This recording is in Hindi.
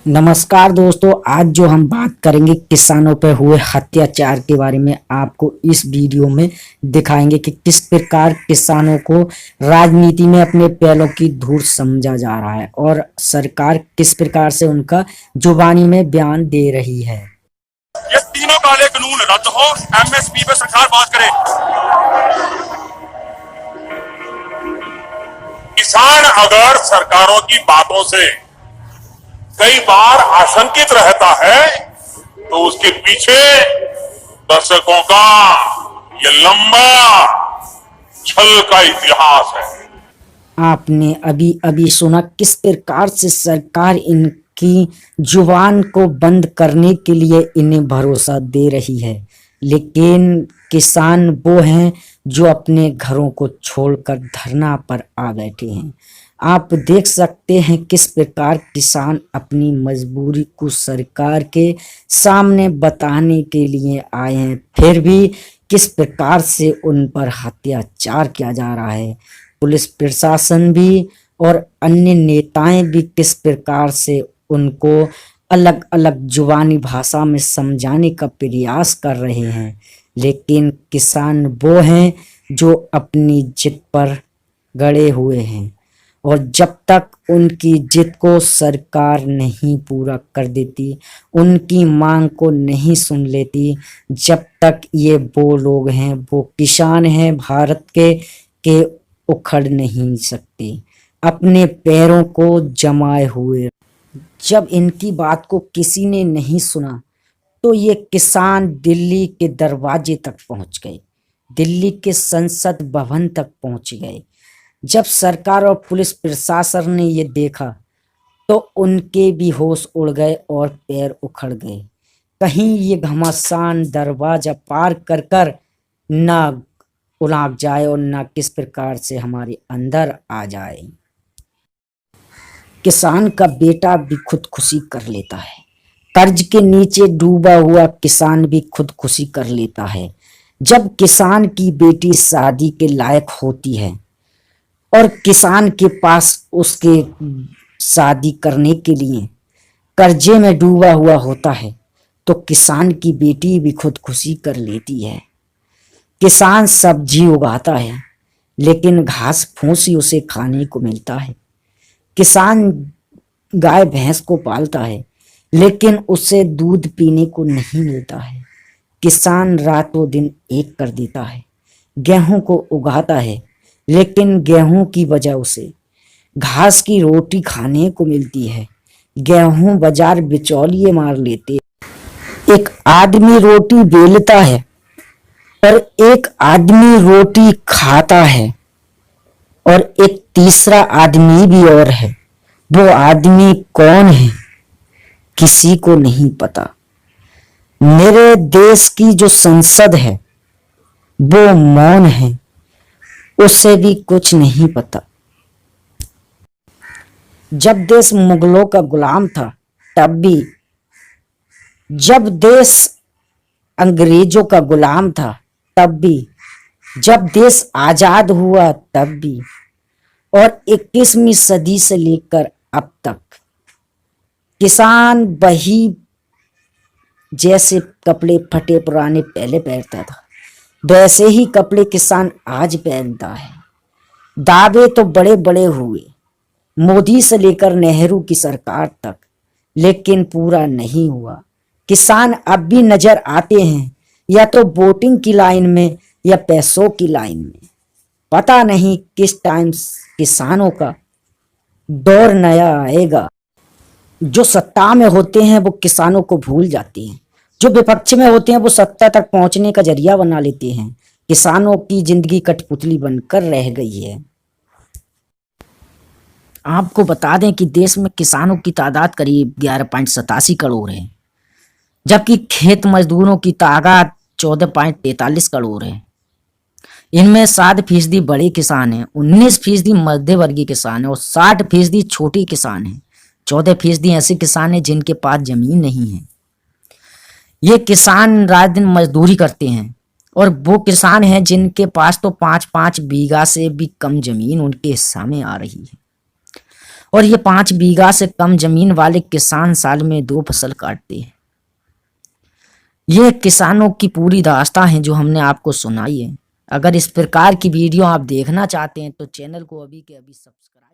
नमस्कार दोस्तों, आज जो हम बात करेंगे किसानों पर हुए अत्याचार के बारे में। आपको इस वीडियो में दिखाएंगे कि किस प्रकार किसानों को राजनीति में अपने पैरों की धूल समझा जा रहा है और सरकार किस प्रकार से उनका जुबानी में बयान दे रही है। ये तीनों काले कानून रद्द हो, एमएसपी पे सरकार बात करे। किसान अगर सरकारों की बातों से कई बार आशंकित रहता है तो उसके पीछे दशकों का ये लंबा छल का इतिहास है। आपने अभी अभी सुना किस प्रकार से सरकार इनकी जुबान को बंद करने के लिए इन्हें भरोसा दे रही है, लेकिन किसान वो हैं जो अपने घरों को छोड़कर धरना पर आ बैठे हैं। आप देख सकते हैं किस प्रकार किसान अपनी मजबूरी को सरकार के सामने बताने के लिए आए हैं, फिर भी किस प्रकार से उन पर अत्याचार किया जा रहा है। पुलिस प्रशासन भी और अन्य नेताएं भी किस प्रकार से उनको अलग अलग जुबानी भाषा में समझाने का प्रयास कर रहे हैं, लेकिन किसान वो हैं जो अपनी जिद पर गड़े हुए हैं और जब तक उनकी जिद को सरकार नहीं पूरा कर देती, उनकी मांग को नहीं सुन लेती, जब तक ये वो लोग हैं, वो किसान हैं भारत के उखड़ नहीं सकते अपने पैरों को जमाए हुए। जब इनकी बात को किसी ने नहीं सुना तो ये किसान दिल्ली के दरवाजे तक पहुंच गए, दिल्ली के संसद भवन तक पहुंच गए। जब सरकार और पुलिस प्रशासन ने ये देखा तो उनके भी होश उड़ गए और पैर उखड़ गए। कहीं ये घमासान दरवाजा पार कर कर ना उलाक जाए और ना किस प्रकार से हमारे अंदर आ जाए। किसान का बेटा भी खुदकुशी कर लेता है, कर्ज के नीचे डूबा हुआ किसान भी खुदकुशी कर लेता है। जब किसान की बेटी शादी के लायक होती है और किसान के पास उसके शादी करने के लिए कर्जे में डूबा हुआ होता है तो किसान की बेटी भी खुदकुशी कर लेती है। किसान सब्जी उगाता है लेकिन घास फूस ही उसे खाने को मिलता है। किसान गाय भैंस को पालता है लेकिन उसे दूध पीने को नहीं मिलता है। किसान रातों दिन एक कर देता है, गेहूं को उगाता है लेकिन गेहूं की वजह उसे घास की रोटी खाने को मिलती है। गेहूं बाजार बिचौलिए मार लेते। एक आदमी रोटी बेलता है और एक आदमी रोटी खाता है और एक तीसरा आदमी भी और है। वो आदमी कौन है किसी को नहीं पता। मेरे देश की जो संसद है वो मौन है, उससे भी कुछ नहीं पता। जब देश मुगलों का गुलाम था तब भी, जब देश अंग्रेजों का गुलाम था तब भी, जब देश आजाद हुआ तब भी, और 21वीं सदी से लेकर अब तक किसान वही जैसे कपड़े फटे पुराने पहले पहनता था वैसे ही कपड़े किसान आज पहनता है। दावे तो बड़े बड़े हुए मोदी से लेकर नेहरू की सरकार तक, लेकिन पूरा नहीं हुआ। किसान अब भी नजर आते हैं या तो वोटिंग की लाइन में या पैसों की लाइन में। पता नहीं किस टाइम किसानों का दौर नया आएगा। जो सत्ता में होते हैं वो किसानों को भूल जाते हैं, जो विपक्ष में होते हैं वो सत्ता तक पहुंचने का जरिया बना लेते हैं। किसानों की जिंदगी कठपुतली बनकर रह गई है। आपको बता दें कि देश में किसानों की तादाद करीब 11.87 करोड़ है, जबकि खेत मजदूरों की तादाद 14.43 करोड़ है। इनमें 7% बड़े किसान हैं, 19% मध्य वर्गीय किसान हैं और 60% छोटे किसान हैं। 14% ऐसे किसान हैं जिनके पास जमीन नहीं है। ये किसान रात दिन मजदूरी करते हैं और वो किसान हैं जिनके पास तो 5-5 बीघा से भी कम जमीन उनके हिस्सा में आ रही है। और ये 5 बीघा से कम जमीन वाले किसान साल में 2 फसल काटते हैं। ये किसानों की पूरी दास्तां है जो हमने आपको सुनाई है। अगर इस प्रकार की वीडियो आप देखना चाहते हैं तो चैनल को अभी के अभी सब्सक्राइब